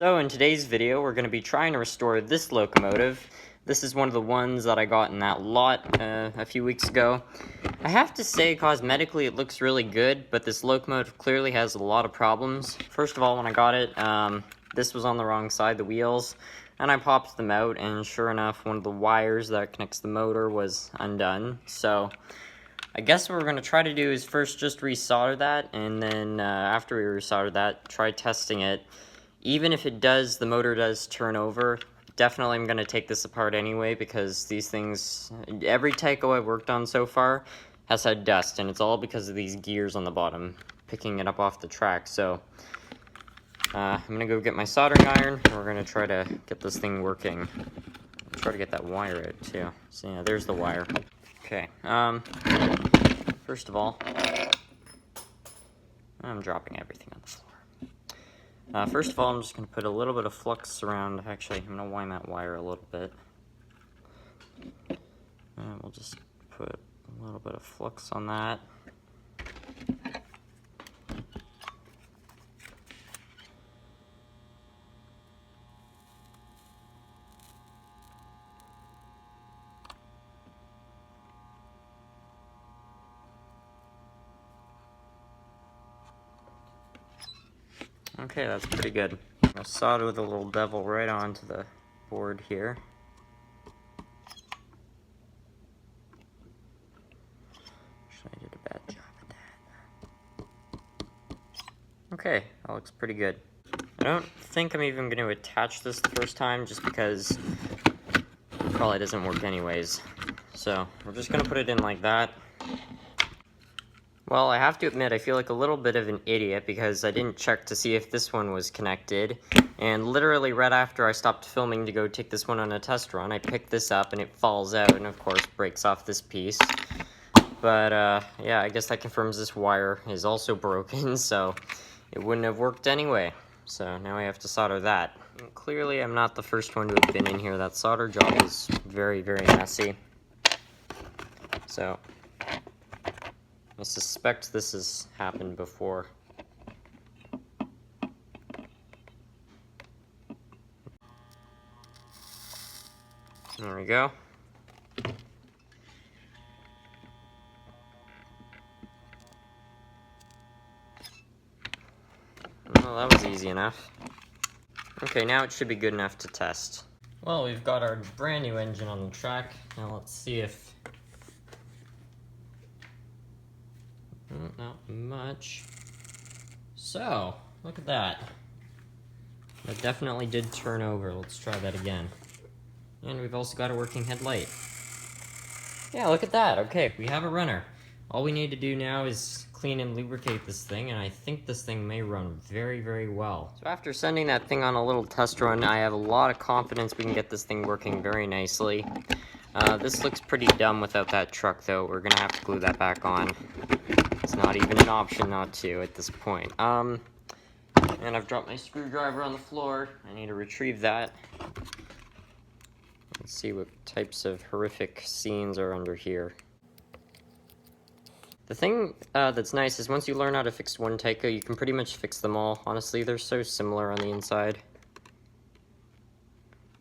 So in today's video, we're going to be trying to restore this locomotive. This is one of the ones that I got in that lot a few weeks ago. I have to say, cosmetically it looks really good, but this locomotive clearly has a lot of problems. First of all, when I got it, this was on the wrong side, the wheels, and I popped them out, and sure enough, one of the wires that connects the motor was undone. So I guess what we're going to try to do is first just resolder that, and then after we resolder that, try testing it. Even if the motor does turn over, definitely I'm going to take this apart anyway, because these things, every Tyco I've worked on so far has had dust, and it's all because of these gears on the bottom, picking it up off the track. So I'm going to go get my soldering iron, and we're going to try to get this thing working. I'll try to get that wire out too. So yeah, there's the wire. Okay, first of all, I'm dropping everything on the floor. First of all, I'm just going to put a little bit of flux around. Actually, I'm going to wind that wire a little bit. And we'll just put a little bit of flux on that. Okay, that's pretty good. I'm going to solder the little devil right onto the board here. Actually, I did a bad job at that. Okay, that looks pretty good. I don't think I'm even going to attach this the first time, just because it probably doesn't work anyways. So, we're just going to put it in like that. Well, I have to admit, I feel like a little bit of an idiot because I didn't check to see if this one was connected. And literally right after I stopped filming to go take this one on a test run, I picked this up and it falls out and of course breaks off this piece. But yeah, I guess that confirms this wire is also broken, so it wouldn't have worked anyway. So now I have to solder that. And clearly I'm not the first one to have been in here. That solder job is very, very messy. So I suspect this has happened before. There we go. Well, that was easy enough. Okay, now it should be good enough to test. Well, we've got our brand new engine on the track. Now let's see if... Not much. So, look at that. That definitely did turn over. Let's try that again. And we've also got a working headlight. Yeah, look at that. Okay, we have a runner. All we need to do now is clean and lubricate this thing, and I think this thing may run very, very well. So after sending that thing on a little test run, I have a lot of confidence we can get this thing working very nicely. This looks pretty dumb without that truck, though. We're gonna have to glue that back on. It's not even an option not to at this point. And I've dropped my screwdriver on the floor. I need to retrieve that. Let's see what types of horrific scenes are under here. The thing that's nice is once you learn how to fix one Tyco, you can pretty much fix them all. Honestly, they're so similar on the inside.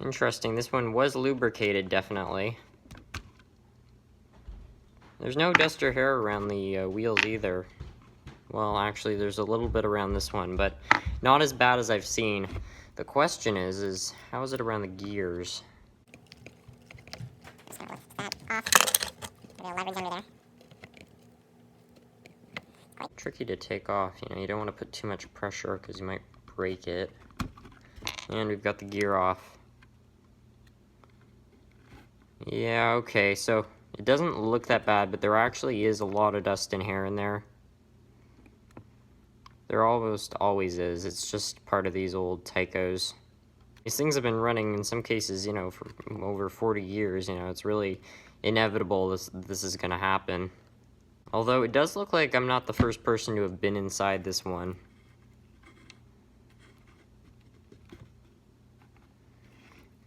Interesting, this one was lubricated, definitely. There's no dust or hair around the wheels either. Well, actually, there's a little bit around this one, but not as bad as I've seen. The question is how is it around the gears? Just gonna lift that off. Put a little leverage under there. Tricky to take off, you know, you don't want to put too much pressure because you might break it. And we've got the gear off. Yeah, okay, so it doesn't look that bad, but there actually is a lot of dust and hair in there. There almost always is. It's just part of these old Tycos. These things have been running, in some cases, you know, for over 40 years. You know, it's really inevitable this is going to happen. Although it does look like I'm not the first person to have been inside this one.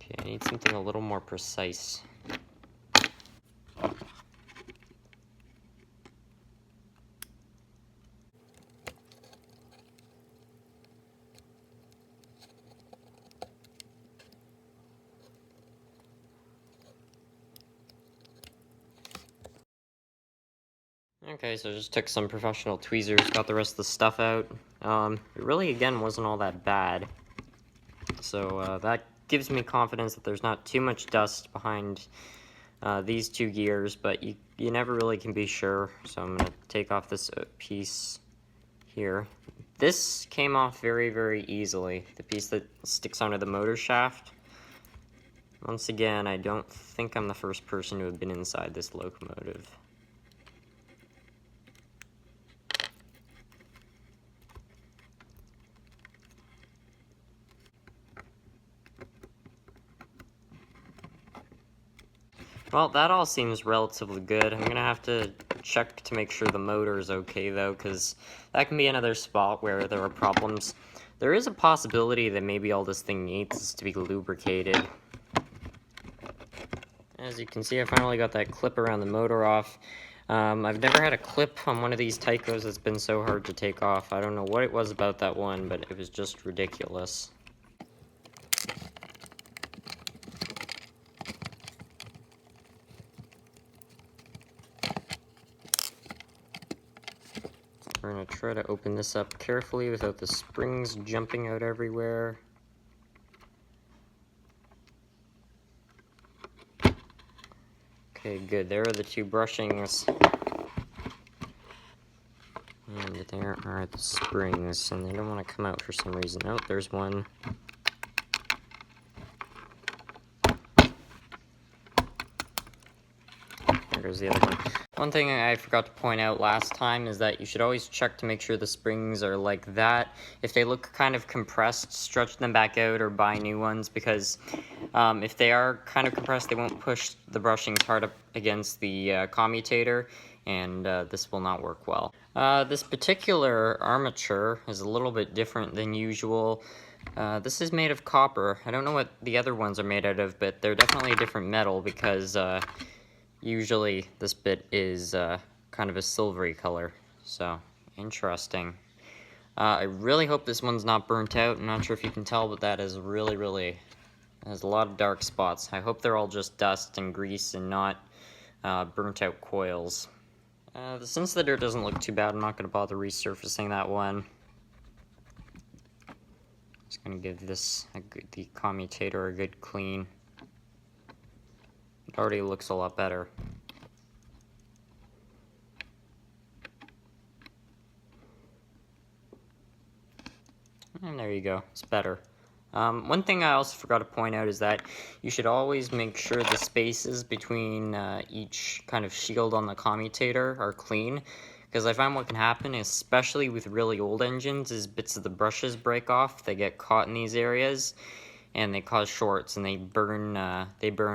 Okay, I need something a little more precise. Okay, so just took some professional tweezers, got the rest of the stuff out. It really, again, wasn't all that bad. So that gives me confidence that there's not too much dust behind these two gears, but you never really can be sure. So I'm going to take off this piece here. This came off very, very easily, the piece that sticks onto the motor shaft. Once again, I don't think I'm the first person to have been inside this locomotive. Well, that all seems relatively good. I'm gonna have to check to make sure the motor is okay though, because that can be another spot where there are problems. There is a possibility that maybe all this thing needs is to be lubricated. As you can see, I finally got that clip around the motor off. I've never had a clip on one of these Tycos that's been so hard to take off. I don't know what it was about that one, but it was just ridiculous. We're going to try to open this up carefully without the springs jumping out everywhere. Okay, good. There are the two brushings. And there are the springs, and they don't want to come out for some reason. Oh, there's one. There goes the other one. One thing I forgot to point out last time is that you should always check to make sure the springs are like that. If they look kind of compressed, stretch them back out or buy new ones, because if they are kind of compressed, they won't push the brushings hard up against the commutator, and this will not work well. This particular armature is a little bit different than usual. This is made of copper. I don't know what the other ones are made out of, but they're definitely a different metal because usually this bit is kind of a silvery color, so interesting. I really hope this one's not burnt out. I'm not sure if you can tell, but that is really has a lot of dark spots. I hope they're all just dust and grease and not burnt out coils. Since the dirt doesn't look too bad, I'm not going to bother resurfacing that one. Just going to give this the commutator a good clean. It already looks a lot better. And there you go, it's better. One thing I also forgot to point out is that you should always make sure the spaces between each kind of shield on the commutator are clean, because I find what can happen, especially with really old engines, is bits of the brushes break off. They get caught in these areas, and they cause shorts, and they burn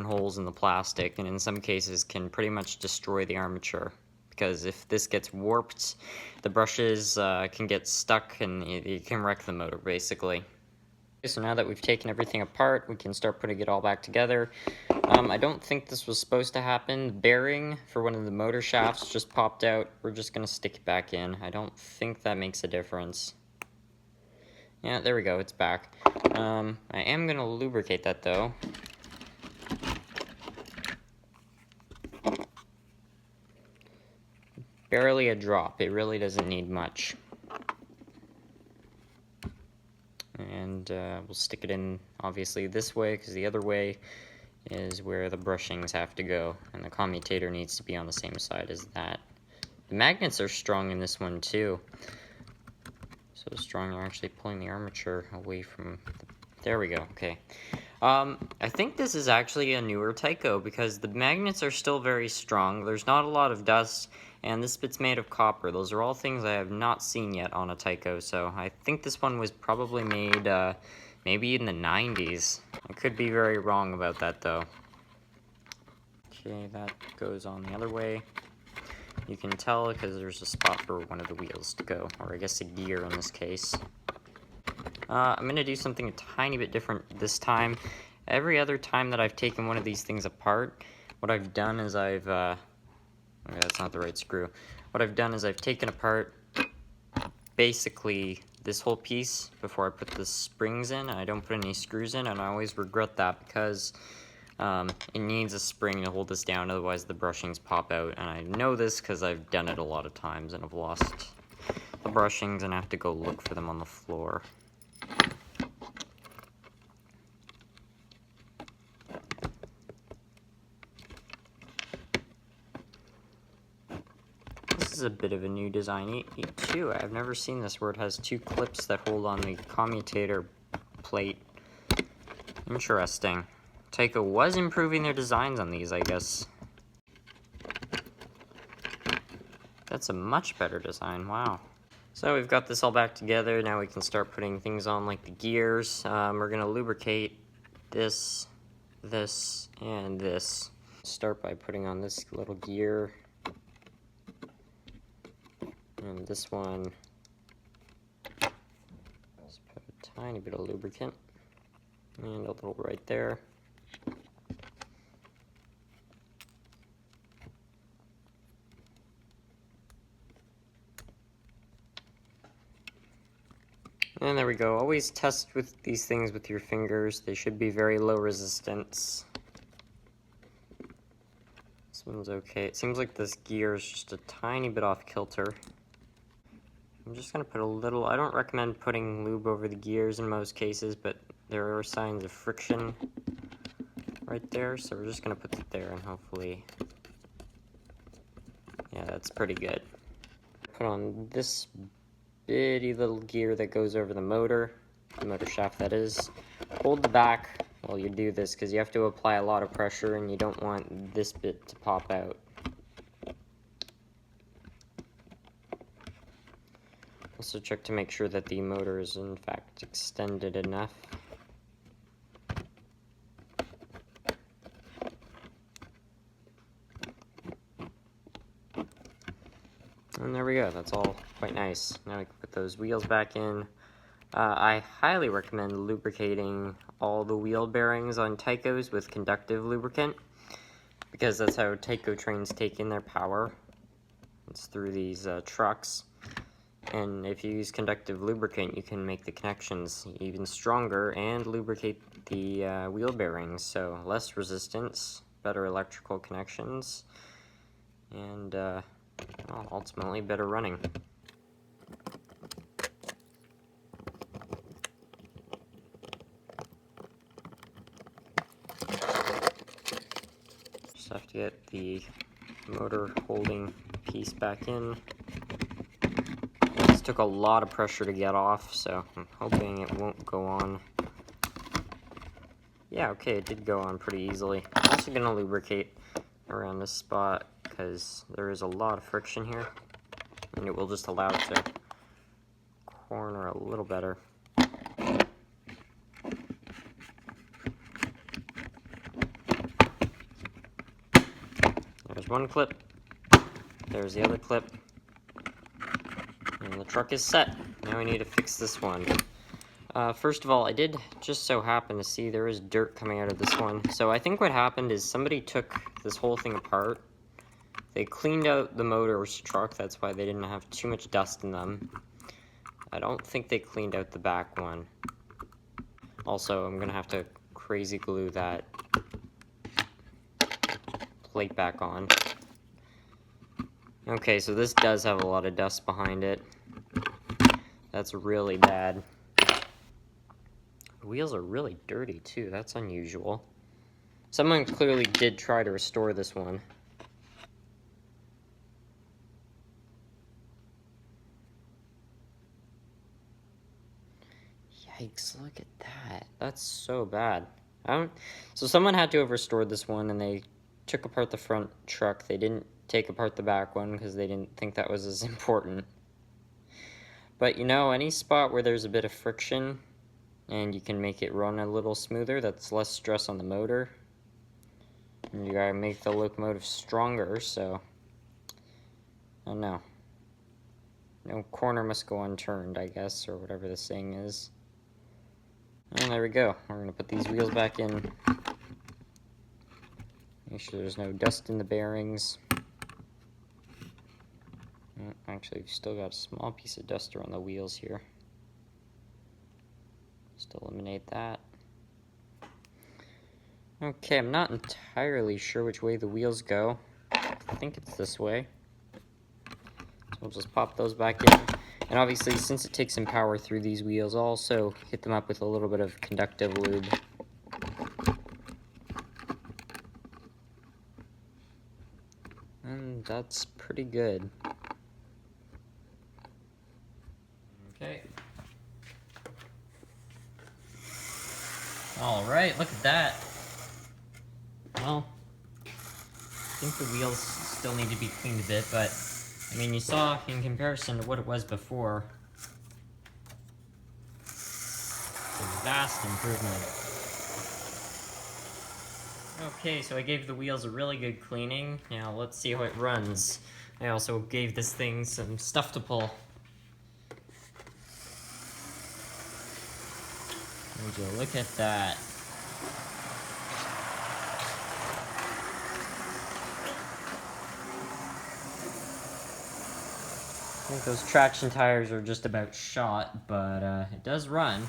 holes in the plastic, and in some cases can pretty much destroy the armature. Because if this gets warped, the brushes can get stuck, and it can wreck the motor, basically. Okay, so now that we've taken everything apart, we can start putting it all back together. I don't think this was supposed to happen. The bearing for one of the motor shafts just popped out. We're just going to stick it back in. I don't think that makes a difference. Yeah, there we go, it's back. I am going to lubricate that, though. Barely a drop, it really doesn't need much. And we'll stick it in, obviously, this way, because the other way is where the brushings have to go, and the commutator needs to be on the same side as that. The magnets are strong in this one, too. So strong, they're actually pulling the armature away from there we go, okay. I think this is actually a newer Tyco, because the magnets are still very strong. There's not a lot of dust, and this bit's made of copper. Those are all things I have not seen yet on a Tyco, so I think this one was probably made maybe in the 90s. I could be very wrong about that, though. Okay, that goes on the other way. You can tell because there's a spot for one of the wheels to go, or I guess a gear in this case. I'm going to do something a tiny bit different this time. Every other time that I've taken one of these things apart, what I've done is okay, that's not the right screw. What I've done is I've taken apart basically this whole piece before I put the springs in. I don't put any screws in, and I always regret that because It needs a spring to hold this down, otherwise the brushings pop out, and I know this because I've done it a lot of times and I've lost the brushings and I have to go look for them on the floor. This is a bit of a new design too. I've never seen this where it has two clips that hold on the commutator plate. Interesting. Tyco was improving their designs on these, I guess. That's a much better design, wow. So we've got this all back together. Now we can start putting things on like the gears. We're gonna lubricate this, and this. Start by putting on this little gear. And this one. Just put a tiny bit of lubricant. And a little right there. And there we go. Always test with these things with your fingers. They should be very low resistance. This one's okay. It seems like this gear is just a tiny bit off kilter. I'm just going to put a little, I don't recommend putting lube over the gears in most cases, but there are signs of friction right there, so we're just going to put it there and hopefully, yeah, that's pretty good. Put on this bitty little gear that goes over the motor shaft that is. Hold the back while you do this because you have to apply a lot of pressure and you don't want this bit to pop out. Also check to make sure that the motor is in fact extended enough. And there we go, that's all quite nice. Now we can put those wheels back in. I highly recommend lubricating all the wheel bearings on Tycos with conductive lubricant, because that's how Tyco trains take in their power. It's through these trucks. And if you use conductive lubricant, you can make the connections even stronger and lubricate the wheel bearings, so less resistance, better electrical connections, and well, ultimately better running. Just have to get the motor holding piece back in. This took a lot of pressure to get off, so I'm hoping it won't go on. Yeah, okay, it did go on pretty easily. I'm also going to lubricate around this spot because there is a lot of friction here, and it will just allow it to corner a little better. There's one clip, there's the other clip, and the truck is set. Now we need to fix this one. First of all, I did just so happen to see there is dirt coming out of this one. So I think what happened is somebody took this whole thing apart. They cleaned out the motor's truck, that's why they didn't have too much dust in them. I don't think they cleaned out the back one. Also, I'm gonna have to crazy glue that plate back on. Okay, so this does have a lot of dust behind it. That's really bad. The wheels are really dirty too, that's unusual. Someone clearly did try to restore this one. Yikes, look at that. That's so bad. So someone had to have restored this one and they took apart the front truck. They didn't take apart the back one because they didn't think that was as important. But you know, any spot where there's a bit of friction and you can make it run a little smoother, that's less stress on the motor. And you gotta make the locomotive stronger, so I don't know. No corner must go unturned, I guess, or whatever the saying is. And there we go. We're gonna put these wheels back in. Make sure there's no dust in the bearings. Actually, we've still got a small piece of dust around the wheels here. Just eliminate that. Okay, I'm not entirely sure which way the wheels go. I think it's this way. So we'll just pop those back in. And obviously, since it takes some power through these wheels, I'll also hit them up with a little bit of conductive lube. And that's pretty good. Okay. Alright, look at that. Well, I think the wheels still need to be cleaned a bit, but I mean, you saw in comparison to what it was before, it's a vast improvement. Okay, so I gave the wheels a really good cleaning. Now let's see how it runs. I also gave this thing some stuff to pull. Would you look at that? I think those traction tires are just about shot, but it does run.